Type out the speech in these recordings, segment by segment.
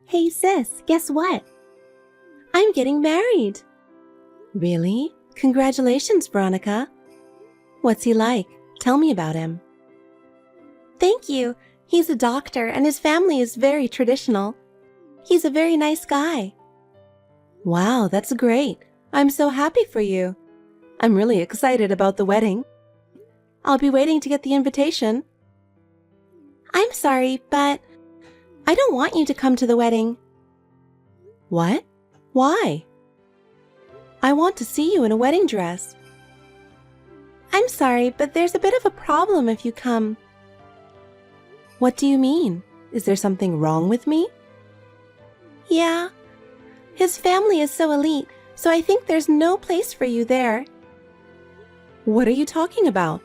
Hey sis, guess what? I'm getting married. Really? Congratulations, Veronica. What's he like? Tell me about him. Thank you. He's a doctor and his family is very traditional. He's a very nice guy. Wow, that's great. I'm so happy for you. I'm really excited about the wedding. I'll be waiting to get the invitation. I'm sorry, but I don't want you to come to the wedding. What? Why? I want to see you in a wedding dress. I'm sorry, but there's a bit of a problem if you come. What do you mean? Is there something wrong with me? Yeah. His family is so elite, so I think there's no place for you there. What are you talking about?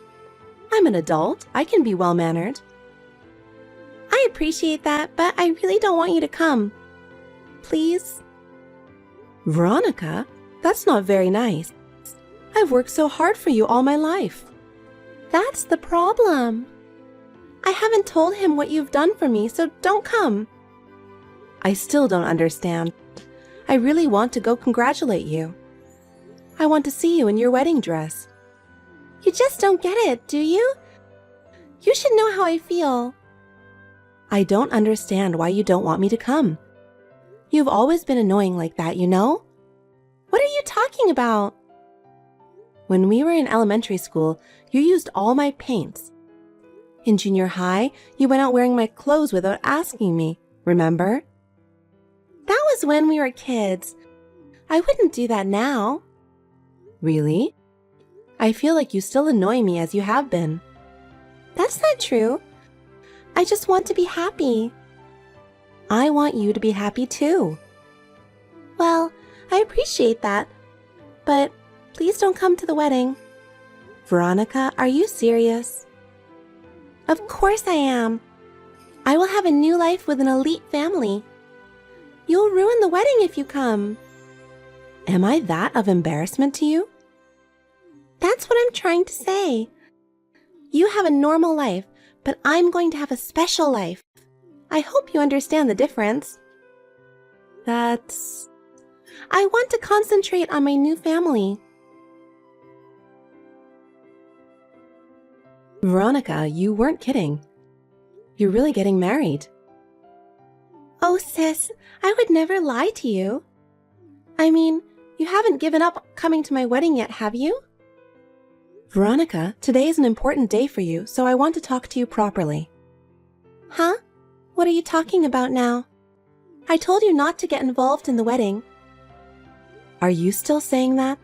I'm an adult. I can be well-mannered. I appreciate that, but I really don't want you to come. Please? Veronica, that's not very nice. I've worked so hard for you all my life. That's the problem. I haven't told him what you've done for me, so don't come. I still don't understand. I really want to go congratulate you. I want to see you in your wedding dress. You just don't get it, do you? You should know how I feel. I don't understand why you don't want me to come. You've always been annoying like that, you know? What are you talking about? When we were in elementary school, you used all my paints. In junior high, you went out wearing my clothes without asking me, remember? That was when we were kids. I wouldn't do that now. Really? I feel like you still annoy me as you have been. That's not true. I just want to be happy. I want you to be happy too. Well, I appreciate that, but please don't come to the wedding. Veronica, are you serious? Of course I am. I will have a new life with an elite family. You'll ruin the wedding if you come. Am I that of embarrassment to you? That's what I'm trying to say. You have a normal life, but I'm going to have a special life. I hope you understand the difference. I want to concentrate on my new family. Veronica, you weren't kidding. You're really getting married. Oh, sis, I would never lie to you. I mean, you haven't given up coming to my wedding yet, have you? Veronica, today is an important day for you, so I want to talk to you properly. Huh? What are you talking about now? I told you not to get involved in the wedding. Are you still saying that?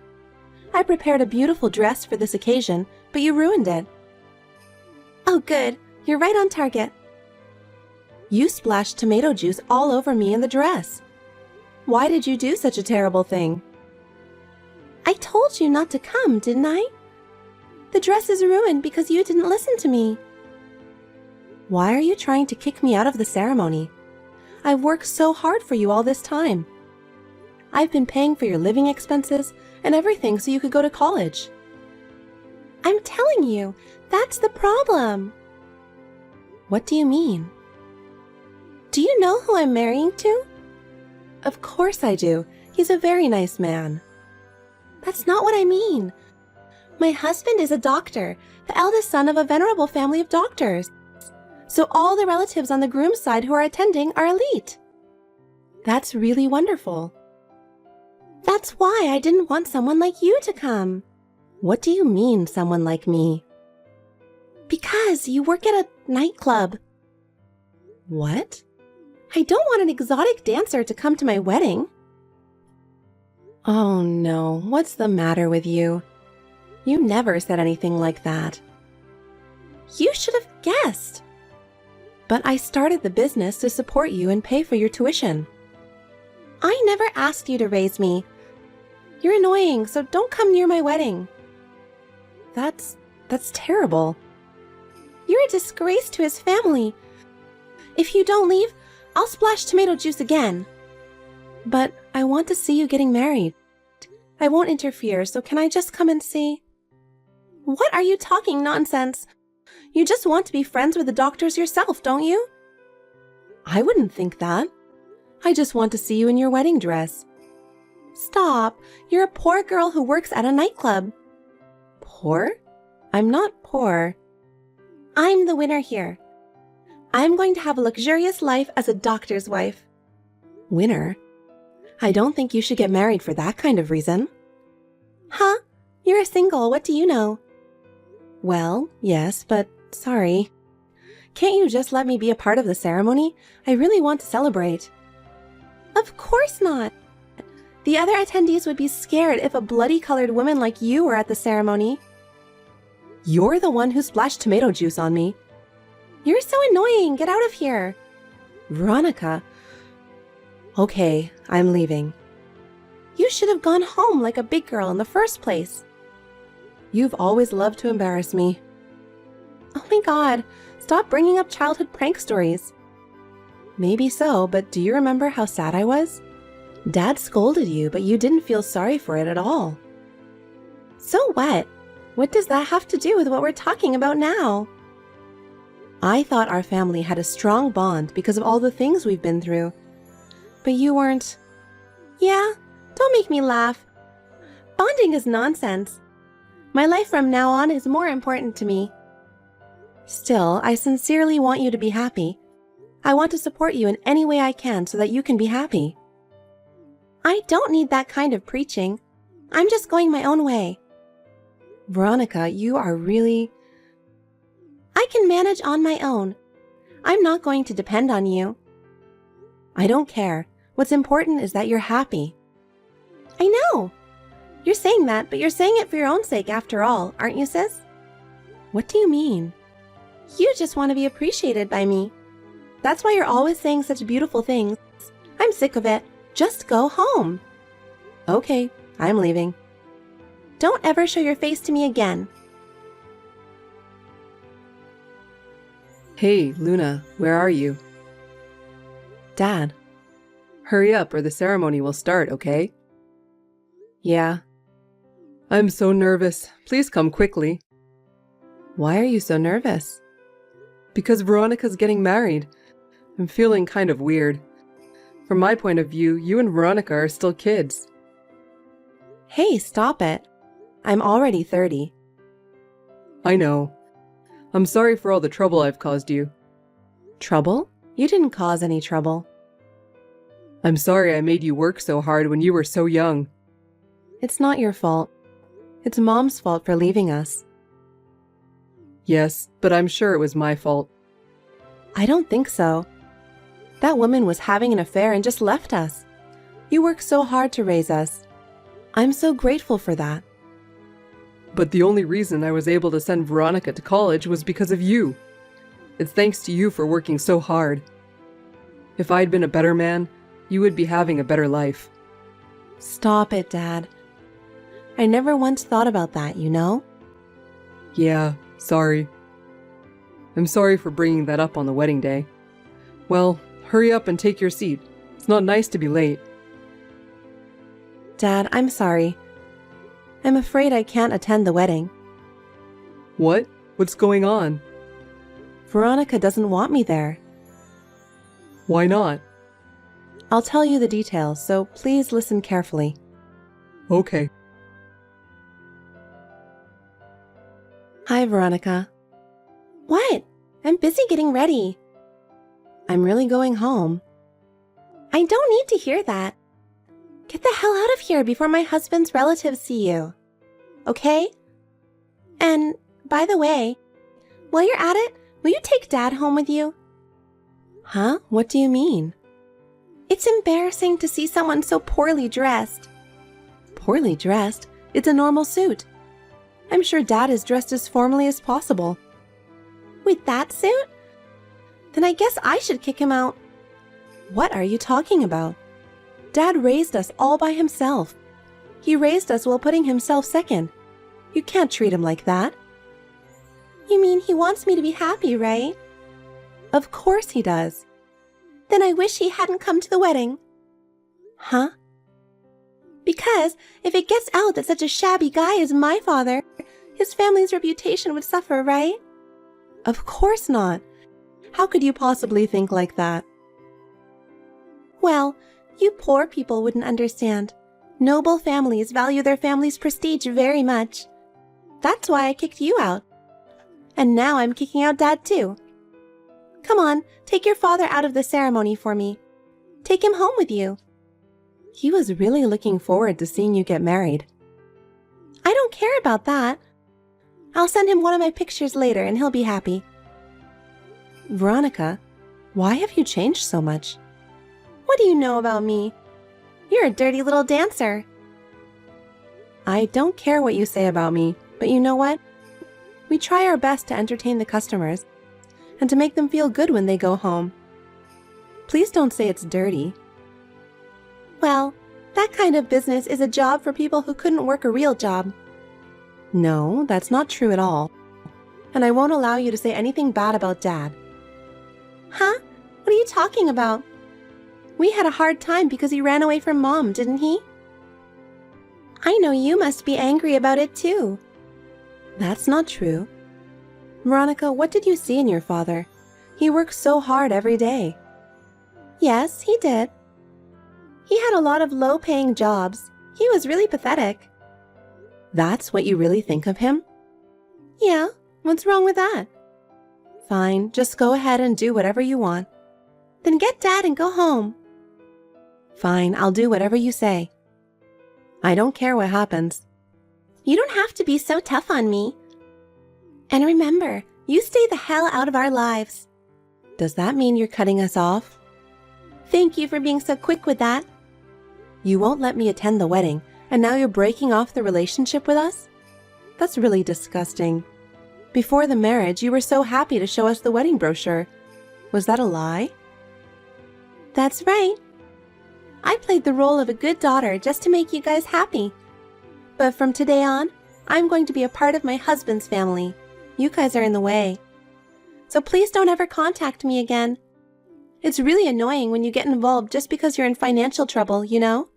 I prepared a beautiful dress for this occasion, but you ruined it. Oh, good. You're right on target. You splashed tomato juice all over me in the dress. Why did you do such a terrible thing? I told you not to come, didn't I? The dress is ruined because you didn't listen to me. Why are you trying to kick me out of the ceremony? I've worked so hard for you all this time. I've been paying for your living expenses and everything so you could go to college. I'm telling you, that's the problem. What do you mean? Do you know who I'm marrying to? Of course I do. He's a very nice man. That's not what I mean. My husband is a doctor, the eldest son of a venerable family of doctors. So all the relatives on the groom's side who are attending are elite. That's really wonderful. That's why I didn't want someone like you to come. What do you mean, someone like me? Because you work at a nightclub. What? I don't want an exotic dancer to come to my wedding. Oh no, what's the matter with you? You never said anything like that. You should have guessed. But I started the business to support you and pay for your tuition. I never asked you to raise me. You're annoying, so don't come near my wedding. That's terrible. You're a disgrace to his family. If you don't leave, I'll splash tomato juice again. But I want to see you getting married. I won't interfere, so can I just come and see? What are you talking nonsense? You just want to be friends with the doctors yourself, don't you? I wouldn't think that. I just want to see you in your wedding dress. Stop! You're a poor girl who works at a nightclub. Poor? I'm not poor. I'm the winner here. I'm going to have a luxurious life as a doctor's wife. Winner? I don't think you should get married for that kind of reason. Huh? You're a single, what do you know? Well, yes, but sorry. Can't you just let me be a part of the ceremony? I really want to celebrate. Of course not. The other attendees would be scared if a bloody-colored woman like you were at the ceremony. You're the one who splashed tomato juice on me. You're so annoying. Get out of here. Veronica. Okay, I'm leaving. You should have gone home like a big girl in the first place. You've always loved to embarrass me. Oh my God, stop bringing up childhood prank stories. Maybe so, but do you remember how sad I was? Dad scolded you, but you didn't feel sorry for it at all. So what? What does that have to do with what we're talking about now? I thought our family had a strong bond because of all the things we've been through. But you weren't. Yeah, don't make me laugh. Bonding is nonsense. My life from now on is more important to me. Still, I sincerely want you to be happy. I want to support you in any way I can so that you can be happy. I don't need that kind of preaching. I'm just going my own way. Veronica, you are really... I can manage on my own. I'm not going to depend on you. I don't care. What's important is that you're happy. I know. You're saying that, but you're saying it for your own sake after all, aren't you, sis? What do you mean? You just want to be appreciated by me. That's why you're always saying such beautiful things. I'm sick of it. Just go home. Okay, I'm leaving. Don't ever show your face to me again. Hey, Luna, where are you? Dad. Hurry up or the ceremony will start, okay? Yeah. I'm so nervous. Please come quickly. Why are you so nervous? Because Veronica's getting married. I'm feeling kind of weird. From my point of view, you and Veronica are still kids. Hey, stop it. I'm already 30. I know. I'm sorry for all the trouble I've caused you. Trouble? You didn't cause any trouble. I'm sorry I made you work so hard when you were so young. It's not your fault. It's Mom's fault for leaving us. Yes, but I'm sure it was my fault. I don't think so. That woman was having an affair and just left us. You worked so hard to raise us. I'm so grateful for that. But the only reason I was able to send Veronica to college was because of you. It's thanks to you for working so hard. If I'd been a better man, you would be having a better life. Stop it, Dad. I never once thought about that, you know? Yeah, sorry. I'm sorry for bringing that up on the wedding day. Well, hurry up and take your seat. It's not nice to be late. Dad, I'm sorry. I'm afraid I can't attend the wedding. What? What's going on? Veronica doesn't want me there. Why not? I'll tell you the details, so please listen carefully. Okay. Hi, Veronica. What? I'm busy getting ready. I'm really going home. I don't need to hear that. Get the hell out of here before my husband's relatives see you. Okay? And, by the way, while you're at it, will you take Dad home with you? Huh? What do you mean? It's embarrassing to see someone so poorly dressed. Poorly dressed? It's a normal suit. I'm sure Dad is dressed as formally as possible. With that suit? Then I guess I should kick him out. What are you talking about? Dad raised us all by himself. He raised us while putting himself second. You can't treat him like that. You mean he wants me to be happy, right? Of course he does. Then I wish he hadn't come to the wedding. Huh? Because if it gets out that such a shabby guy is my father, his family's reputation would suffer, right? Of course not. How could you possibly think like that? Well, you poor people wouldn't understand. Noble families value their family's prestige very much. That's why I kicked you out. And now I'm kicking out Dad too. Come on, take your father out of the ceremony for me. Take him home with you. He was really looking forward to seeing you get married. I don't care about that. I'll send him one of my pictures later and he'll be happy. Veronica, why have you changed so much? What do you know about me? You're a dirty little dancer. I don't care what you say about me, but you know what? We try our best to entertain the customers and to make them feel good when they go home. Please don't say it's dirty. Well, that kind of business is a job for people who couldn't work a real job. No, that's not true at all. And I won't allow you to say anything bad about Dad. Huh? What are you talking about? We had a hard time because he ran away from Mom, didn't he? I know you must be angry about it too. That's not true. Veronica, what did you see in your father? He works so hard every day. Yes, he did. He had a lot of low-paying jobs. He was really pathetic. That's what you really think of him? Yeah, what's wrong with that? Fine, just go ahead and do whatever you want. Then get Dad and go home. Fine, I'll do whatever you say. I don't care what happens. You don't have to be so tough on me. And remember, you stay the hell out of our lives. Does that mean you're cutting us off? Thank you for being so quick with that. You won't let me attend the wedding, and now you're breaking off the relationship with us? That's really disgusting. Before the marriage, you were so happy to show us the wedding brochure. Was that a lie? That's right. I played the role of a good daughter just to make you guys happy. But from today on, I'm going to be a part of my husband's family. You guys are in the way. So please don't ever contact me again. It's really annoying when you get involved just because you're in financial trouble, you know?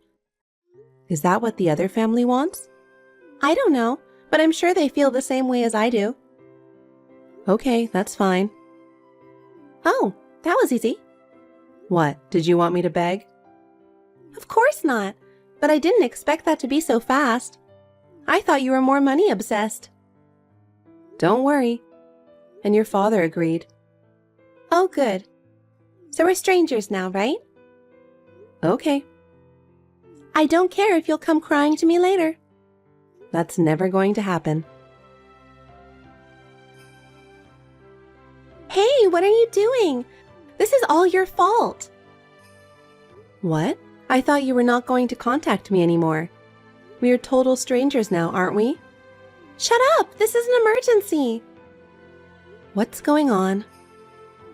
Is that what the other family wants? I don't know, but I'm sure they feel the same way as I do. Okay, that's fine. Oh, that was easy. What, did you want me to beg? Of course not, but I didn't expect that to be so fast. I thought you were more money obsessed. Don't worry. And your father agreed. Oh, good. So we're strangers now, right? Okay. I don't care if you'll come crying to me later. That's never going to happen. Hey, what are you doing? This is all your fault. What? I thought you were not going to contact me anymore. We are total strangers now, aren't we? Shut up! This is an emergency! What's going on?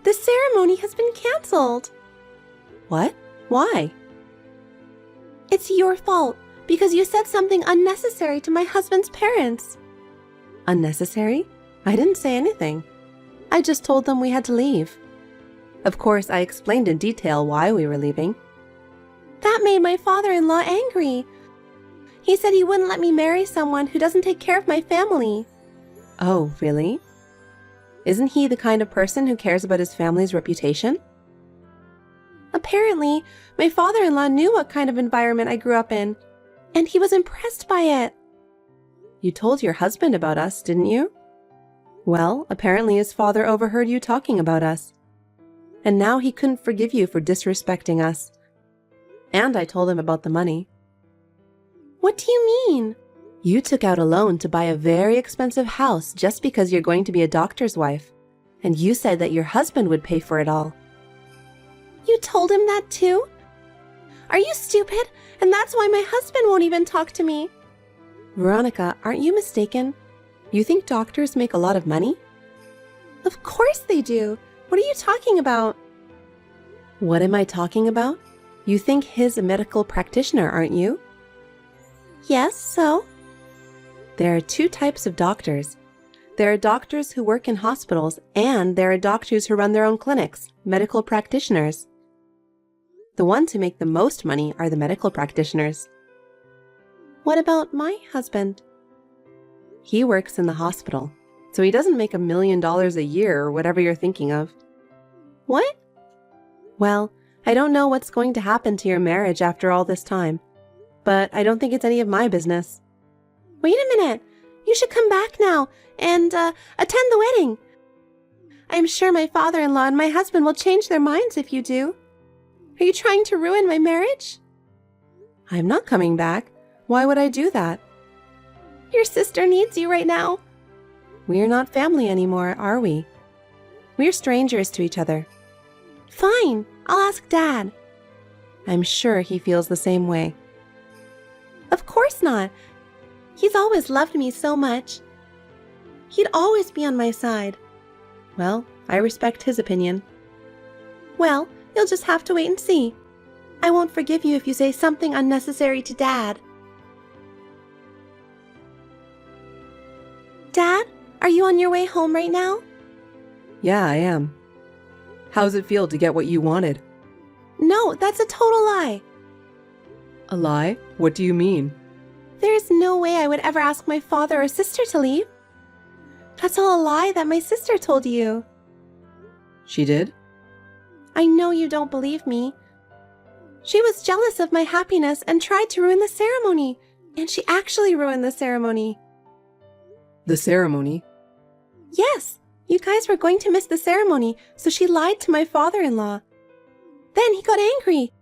The ceremony has been cancelled. What? Why? It's your fault, because you said something unnecessary to my husband's parents. Unnecessary? I didn't say anything. I just told them we had to leave. Of course, I explained in detail why we were leaving. That made my father-in-law angry. He said he wouldn't let me marry someone who doesn't take care of my family. Oh, really? Isn't he the kind of person who cares about his family's reputation? Apparently, my father-in-law knew what kind of environment I grew up in, and he was impressed by it. You told your husband about us, didn't you? Well, apparently his father overheard you talking about us. And now he couldn't forgive you for disrespecting us. And I told him about the money. What do you mean? You took out a loan to buy a very expensive house just because you're going to be a doctor's wife. And you said that your husband would pay for it all. You told him that too? Are you stupid? And that's why my husband won't even talk to me. Veronica, aren't you mistaken? You think doctors make a lot of money? Of course they do. What are you talking about? What am I talking about? You think he's a medical practitioner, aren't you? Yes, so? There are two types of doctors. There are doctors who work in hospitals, and there are doctors who run their own clinics, medical practitioners. The ones who make the most money are the medical practitioners. What about my husband? He works in the hospital, so he doesn't make $1 million a year or whatever you're thinking of. What? Well, I don't know what's going to happen to your marriage after all this time, but I don't think it's any of my business. Wait a minute. You should come back now and attend the wedding. I'm sure my father-in-law and my husband will change their minds if you do. Are you trying to ruin my marriage? I'm not coming back. Why would I do that? Your sister needs you right now. We're not family anymore, are we? We're strangers to each other. Fine, I'll ask Dad. I'm sure he feels the same way. Of course not. He's always loved me so much. He'd always be on my side. Well, I respect his opinion. Well, you'll just have to wait and see. I won't forgive you if you say something unnecessary to Dad. Dad, are you on your way home right now? Yeah, I am. How's it feel to get what you wanted? No, that's a total lie. A lie? What do you mean? There's no way I would ever ask my father or sister to leave. That's all a lie that my sister told you. She did? I know you don't believe me. She was jealous of my happiness and tried to ruin the ceremony. And she actually ruined the ceremony. The ceremony? Yes, you guys were going to miss the ceremony, so she lied to my father-in-law. Then he got angry.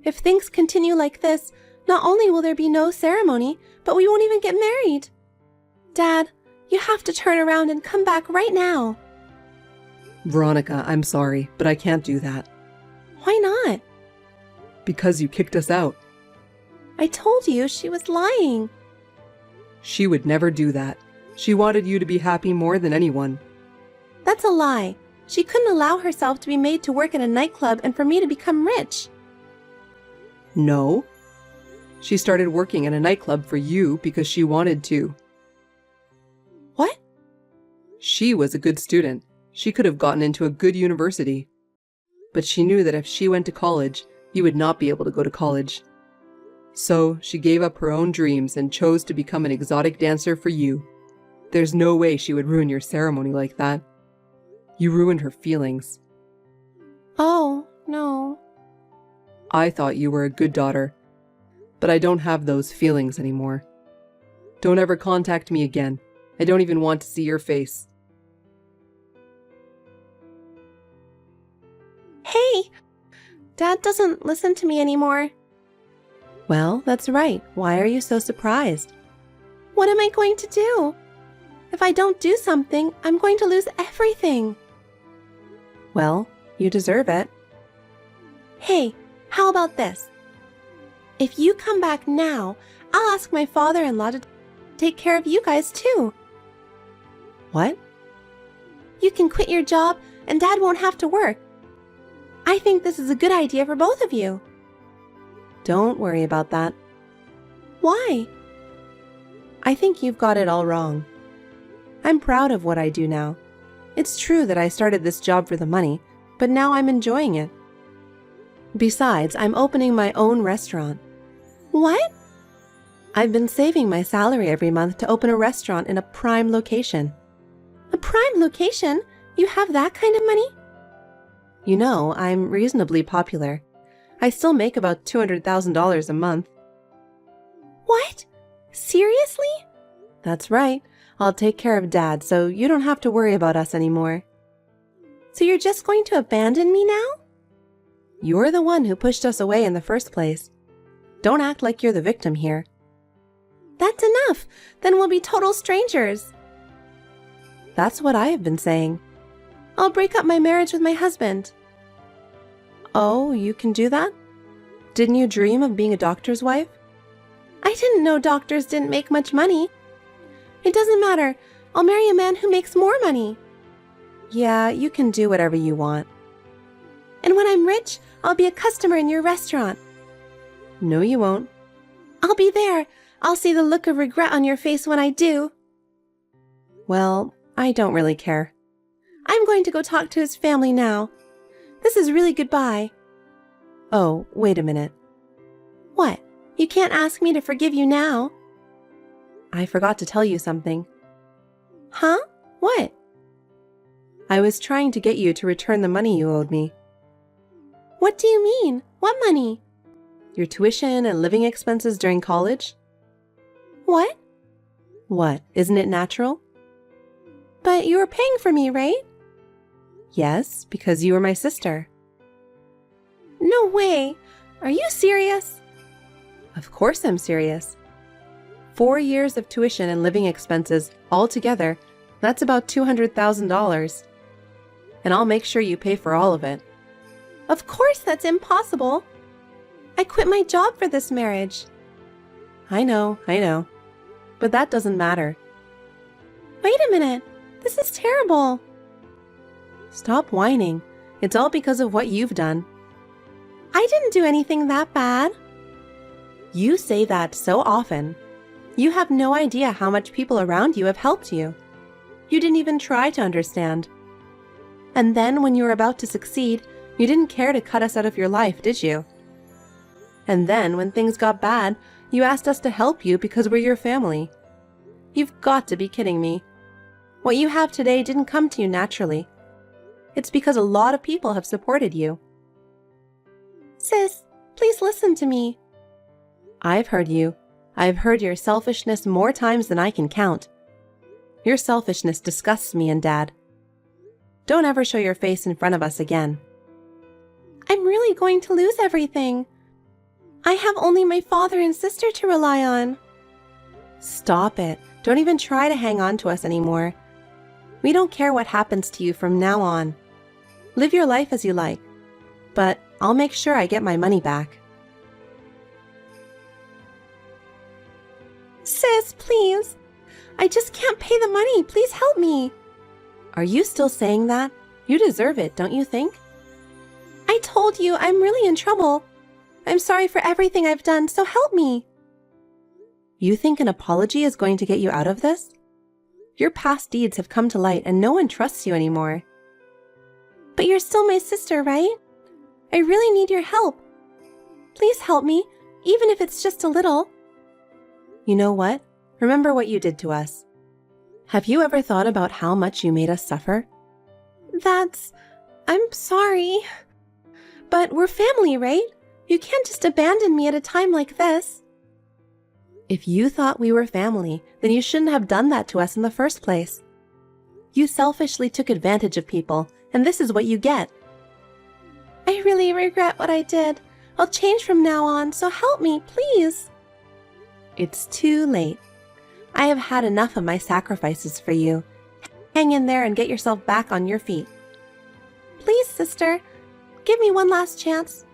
If things continue like this, not only will there be no ceremony, but we won't even get married. Dad, you have to turn around and come back right now. Veronica, I'm sorry, but I can't do that. Why not? Because you kicked us out. I told you she was lying. She would never do that. She wanted you to be happy more than anyone. That's a lie. She couldn't allow herself to be made to work in a nightclub and for me to become rich. No. She started working in a nightclub for you because she wanted to. What? She was a good student. She could have gotten into a good university. But she knew that if she went to college, you would not be able to go to college. So she gave up her own dreams and chose to become an exotic dancer for you. There's no way she would ruin your ceremony like that. You ruined her feelings. Oh, no. I thought you were a good daughter, but I don't have those feelings anymore. Don't ever contact me again. I don't even want to see your face. Hey! Dad doesn't listen to me anymore. Well, that's right. Why are you so surprised? What am I going to do? If I don't do something, I'm going to lose everything. Well, you deserve it. Hey, how about this? If you come back now, I'll ask my father-in-law to take care of you guys too. What? You can quit your job and Dad won't have to work. I think this is a good idea for both of you. Don't worry about that. Why? I think you've got it all wrong. I'm proud of what I do now. It's true that I started this job for the money, but now I'm enjoying it. Besides, I'm opening my own restaurant. What? I've been saving my salary every month to open a restaurant in a prime location. A prime location? You have that kind of money? You know, I'm reasonably popular. I still make about $200,000 a month. What? Seriously? That's right. I'll take care of Dad, so you don't have to worry about us anymore. So you're just going to abandon me now? You're the one who pushed us away in the first place. Don't act like you're the victim here. That's enough. Then we'll be total strangers. That's what I have been saying. I'll break up my marriage with my husband. Oh, you can do that? Didn't you dream of being a doctor's wife? I didn't know doctors didn't make much money. It doesn't matter. I'll marry a man who makes more money. Yeah, you can do whatever you want. And when I'm rich, I'll be a customer in your restaurant. No, you won't. I'll be there. I'll see the look of regret on your face when I do. Well, I don't really care. I'm going to go talk to his family now. This is really goodbye. Oh, wait a minute. What? You can't ask me to forgive you now. I forgot to tell you something. Huh? What? I was trying to get you to return the money you owed me. What do you mean? What money? Your tuition and living expenses during college? What? What, isn't it natural? But you were paying for me, right? Yes, because you were my sister. No way! Are you serious? Of course I'm serious. 4 years of tuition and living expenses all together, that's about $200,000. And I'll make sure you pay for all of it. Of course that's impossible. I quit my job for this marriage. I know. But that doesn't matter. Wait a minute. This is terrible. Stop whining. It's all because of what you've done. I didn't do anything that bad. You say that so often. You have no idea how much people around you have helped you. You didn't even try to understand. And then when you were about to succeed, you didn't care to cut us out of your life, did you? And then when things got bad, you asked us to help you because we're your family. You've got to be kidding me. What you have today didn't come to you naturally. It's because a lot of people have supported you. Sis, please listen to me. I've heard you. I've heard your selfishness more times than I can count. Your selfishness disgusts me and Dad. Don't ever show your face in front of us again. I'm really going to lose everything. I have only my father and sister to rely on. Stop it. Don't even try to hang on to us anymore. We don't care what happens to you from now on. Live your life as you like, but I'll make sure I get my money back. Sis, please. I just can't pay the money. Please help me. Are you still saying that? You deserve it, don't you think? I told you I'm really in trouble. I'm sorry for everything I've done, so help me. You think an apology is going to get you out of this? Your past deeds have come to light and no one trusts you anymore. But you're still my sister, right? I really need your help. Please help me, even if it's just a little. You know what? Remember what you did to us. Have you ever thought about how much you made us suffer? I'm sorry. But we're family, right? You can't just abandon me at a time like this. If you thought we were family, then you shouldn't have done that to us in the first place. You selfishly took advantage of people, and this is what you get. I really regret what I did. I'll change from now on, so help me, please. It's too late. I have had enough of my sacrifices for you. Hang in there and get yourself back on your feet. Please, sister, give me one last chance.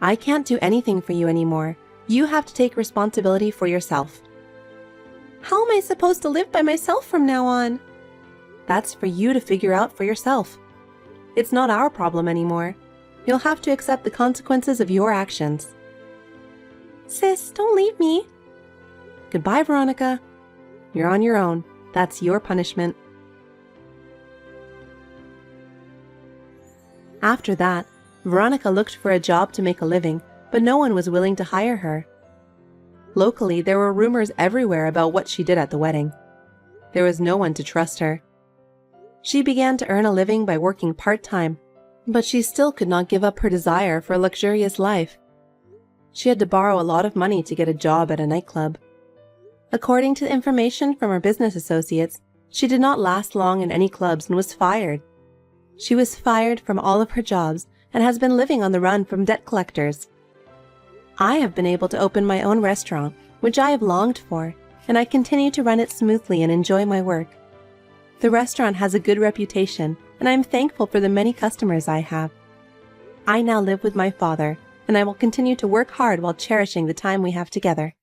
I can't do anything for you anymore. You have to take responsibility for yourself. How am I supposed to live by myself from now on? That's for you to figure out for yourself. It's not our problem anymore. You'll have to accept the consequences of your actions. Sis, don't leave me. Goodbye, Veronica. You're on your own. That's your punishment. After that, Veronica looked for a job to make a living, but no one was willing to hire her. Locally, there were rumors everywhere about what she did at the wedding. There was no one to trust her. She began to earn a living by working part-time, but she still could not give up her desire for a luxurious life. She had to borrow a lot of money to get a job at a nightclub. According to information from her business associates, she did not last long in any clubs and was fired. She was fired from all of her jobs and has been living on the run from debt collectors. I have been able to open my own restaurant, which I have longed for, and I continue to run it smoothly and enjoy my work. The restaurant has a good reputation, and I am thankful for the many customers I have. I now live with my father, and I will continue to work hard while cherishing the time we have together.